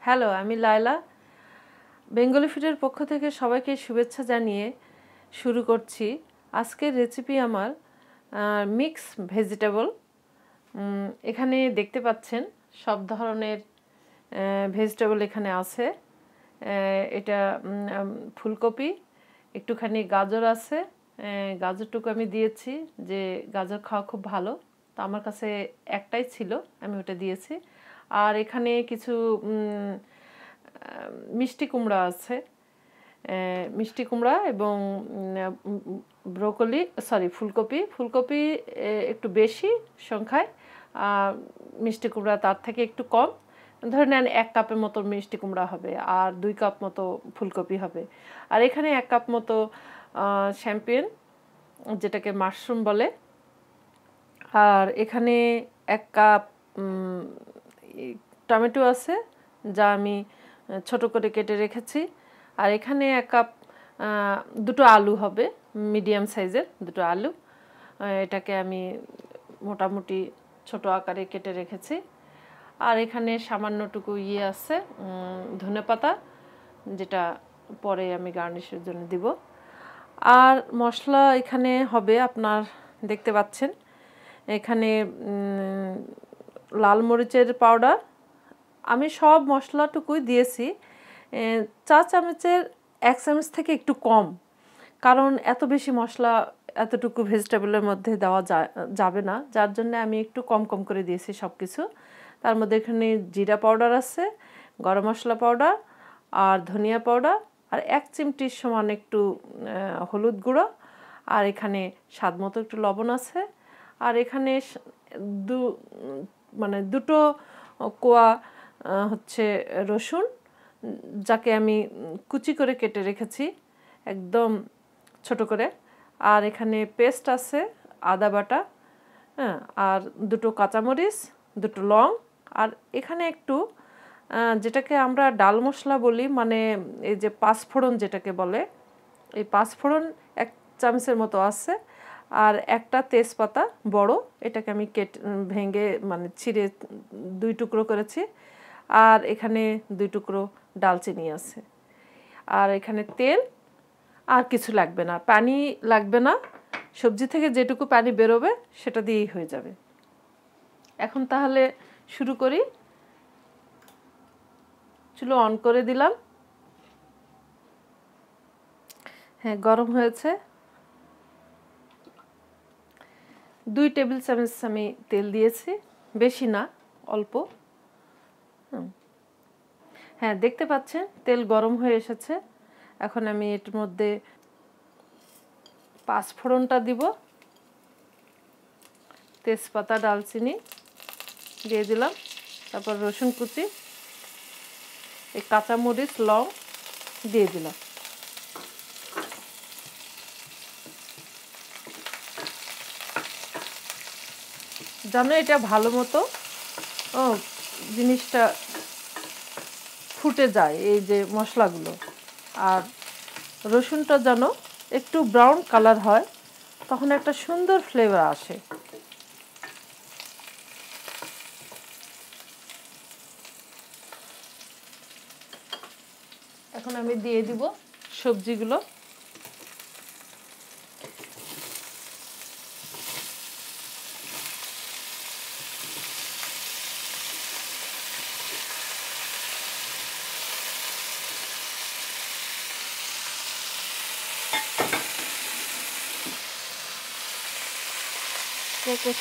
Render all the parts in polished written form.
Hello, আমি Laila. Bengali ফুডের পক্ষ থেকে সবাইকে শুভেচ্ছা জানিয়ে শুরু করছি। আজকের রেসিপি আমার মিক্স ভেজিটেবল। এখানে দেখতে পাচ্ছেন সব ধরনের ভেজিটেবল এখানে আছে। এটা ফুলকপি, একটুখানি গাজর আছে। গাজরটুকু আমি দিয়েছি, যে গাজর খাওয়া খুব ভালো, তো আমার কাছে একটাই ছিল, আমি ওটা দিয়েছি। আর এখানে কিছু মিষ্টি কুমড়া আছে, মিষ্টি কুমড়া এবং ফুলকপি একটু বেশি সংখ্যায়, মিষ্টি কুমড়া তার থেকে একটু কম। ধরে নেন 1 কাপের মতো মিষ্টি কুমড়া হবে, আর 2 কাপ মতো ফুলকপি হবে। আর এখানে 1 কাপ মতো শ্যাম্পিয়ন, যেটাকে মাশরুম বলে। আর এখানে 1 কাপ টমেটো আছে, যা আমি ছোট করে কেটে রেখেছি। আর এখানে 1 কাপ, দুটো আলু হবে, মিডিয়াম সাইজের দুটো আলু। এটাকে আমি মোটামুটি ছোট আকারে কেটে রেখেছি। আর এখানে সামান্যটুকু আছে ধনেপাতা, যেটা পরে আমি গার্নিশের জন্য দিব। আর মশলা এখানে হবে, আপনার দেখতে পাচ্ছেন এখানে লাল মরিচের পাউডার। আমি সব মশলাটুকুই দিয়েছি, চা চামচের 1 চামচ থেকে একটু কম, কারণ এত বেশি মশলা এতটুকু ভেজিটেবলের মধ্যে দেওয়া যাবে না, যার জন্য আমি একটু কম কম করে দিয়েছি সব কিছু। তার মধ্যে এখানে জিরা পাউডার আছে, গরম মশলা পাউডার, আর ধনিয়া পাউডার, আর 1 চিমটির সমান একটু হলুদ গুঁড়ো, আর এখানে স্বাদ মতো একটু লবণ আছে। আর এখানে দুটো কোয়া হচ্ছে রসুন, যাকে আমি কুচি করে কেটে রেখেছি একদম ছোট করে। আর এখানে পেস্ট আছে আদা বাটা, হ্যাঁ, আর দুটো কাঁচামরিচ, দুটো লং। আর এখানে একটু যেটাকে আমরা ডাল মশলা বলি, মানে এই যে পাঁচফোড়ন যেটাকে বলে, এই পাঁচফোড়ন 1 চামচের মতো আছে। আর একটা তেজপাতা বড়, এটাকে আমি ভেঙে ছিঁড়ে 2 টুকরো করেছি। আর এখানে 2 টুকরো ডালচিনি আছে। আর এখানে তেল, আর কিছু লাগবে না, পানি লাগবে না। সবজি থেকে যেটুকু পানি বেরোবে সেটা দিয়েই হয়ে যাবে। এখন তাহলে শুরু করি। চুলো অন করে দিলাম। হ্যাঁ, গরম হয়েছে। 2 টেবিল চামচ আমি তেল দিয়েছি, বেশি না, অল্প। হ্যাঁ, দেখতে পাচ্ছেন তেল গরম হয়ে এসেছে। এখন আমি এর মধ্যে পাঁচফোড়নটা দিব, তেজপাতা, ডালচিনি দিয়ে দিলাম, তারপর রসুন কুচি, এই কাঁচামরিচ, লং দিয়ে দিলাম। যেন এটা ভালো মতো জিনিসটা ফুটে যায়, এই যে মশলাগুলো। আর রসুনটা যেন একটু ব্রাউন কালার হয়, তখন একটা সুন্দর ফ্লেভার আসে। এখন আমি দিয়ে দিব সবজিগুলো।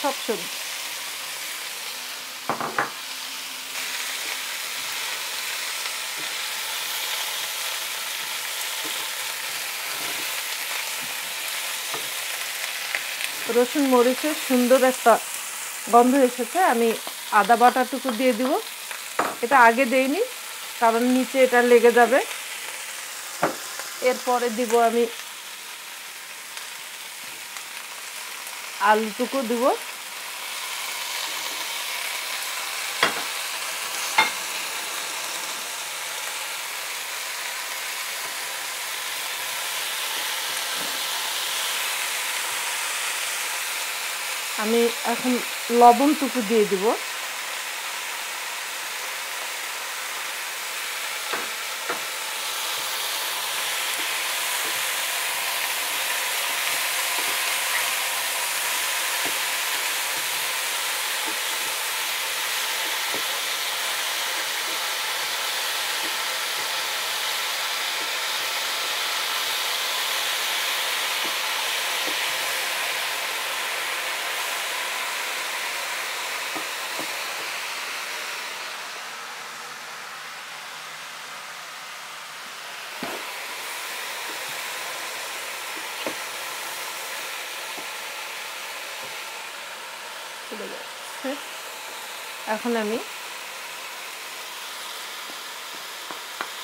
সব সবজি রসুন মরিচের সুন্দর একটা গন্ধ এসেছে। আমি আদা বাটাটুকু দিয়ে দিব। এটা আগে দেইনি, কারণ নিচে এটা লেগে যাবে। এরপরে দিব আমি আলুটুকু দিব। আমি এখন লবণটুকু দিয়ে দিব। এখন আমি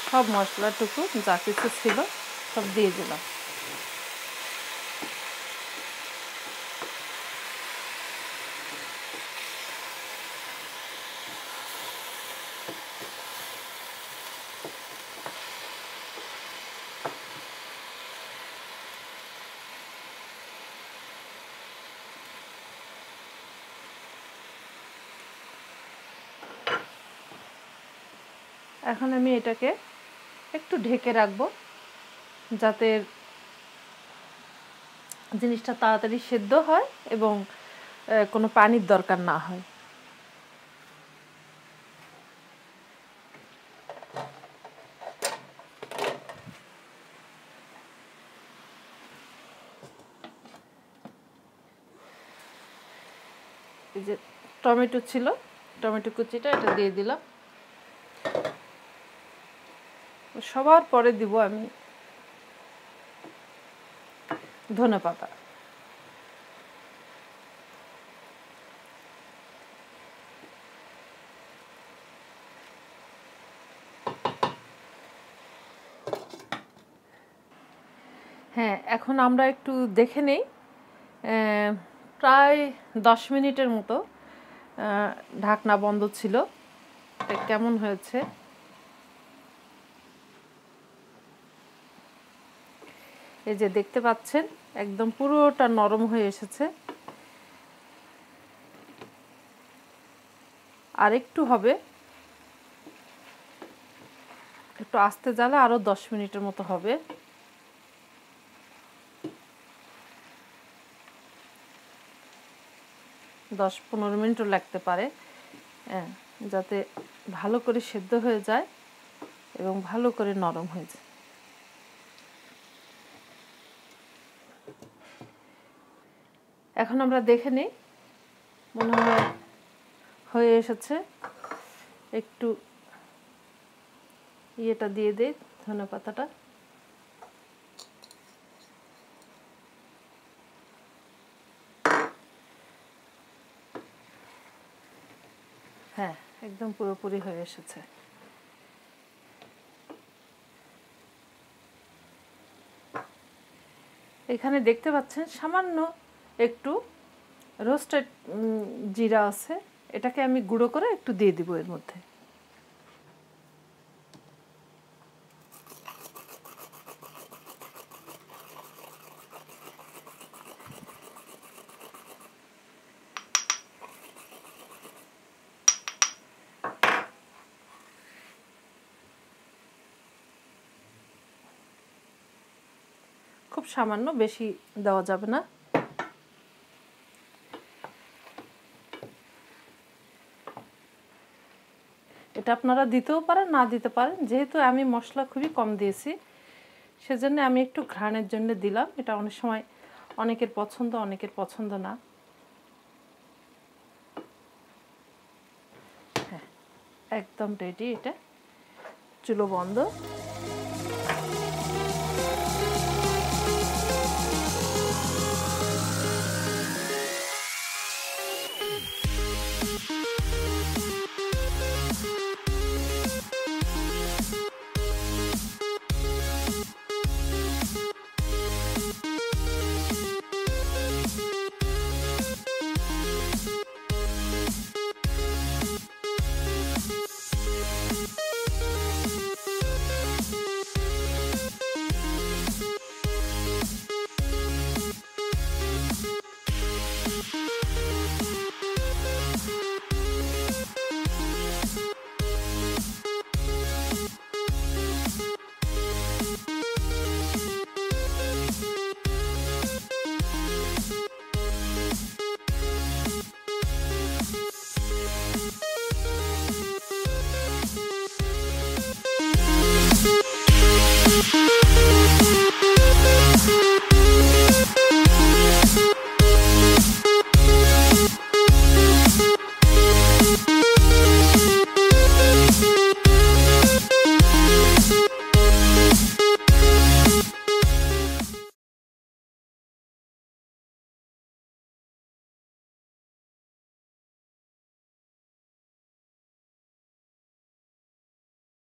সব মশলাটুকু যা কিছু ছিল সব দিয়ে দিলাম। এখন আমি এটাকে একটু ঢেকে রাখবো যাতে জিনিসটা তাড়াতাড়ি সেদ্ধ হয় এবং কোনো পানির দরকার না হয়। এই যে টমেটো ছিল, টমেটো কুচিটা এটা দিয়ে দিলাম। সবার পরে দিব আমি ধনেপাতা। হ্যাঁ, এখন আমরা একটু দেখে নেই, প্রায় 10 মিনিটের মতো ঢাকনা বন্ধ ছিল, এটা কেমন হয়েছে। এই যে দেখতে পাচ্ছেন একদম পুরোটা নরম হয়ে এসেছে, আর একটু হবে, একটু আস্তে জ্বালে আরও 10 মিনিটের মতো হবে। দশ 15 মিনিটও লাগতে পারে, হ্যাঁ, যাতে ভালো করে সেদ্ধ হয়ে যায় এবং ভালো করে নরম হয়ে যায়। এখন আমরা দেখে নিই, মনে হয় হয়ে এসেছে। একটু ইয়েটা দিয়ে দিই, ধনেপাতাটা। হ্যাঁ, একদম পুরোপুরি হয়ে এসেছে। এখানে দেখতে পাচ্ছেন সামান্য একটু রোস্টেড জিরা আছে, এটাকে আমি গুঁড়ো করে একটু দিয়ে দিব এর মধ্যে। খুব সামান্য, বেশি দেওয়া যাবে না। এটা আপনারা দিতেও পারেন, না দিতে পারেন, যেহেতু আমি মশলা খুবই কম দিয়েছি সেজন্য আমি একটু ঘ্রাণের জন্য দিলাম। এটা অনেক সময় অনেকের পছন্দ, অনেকের পছন্দ না। হ্যাঁ, একদম রেডি। এটা চুলো বন্ধ।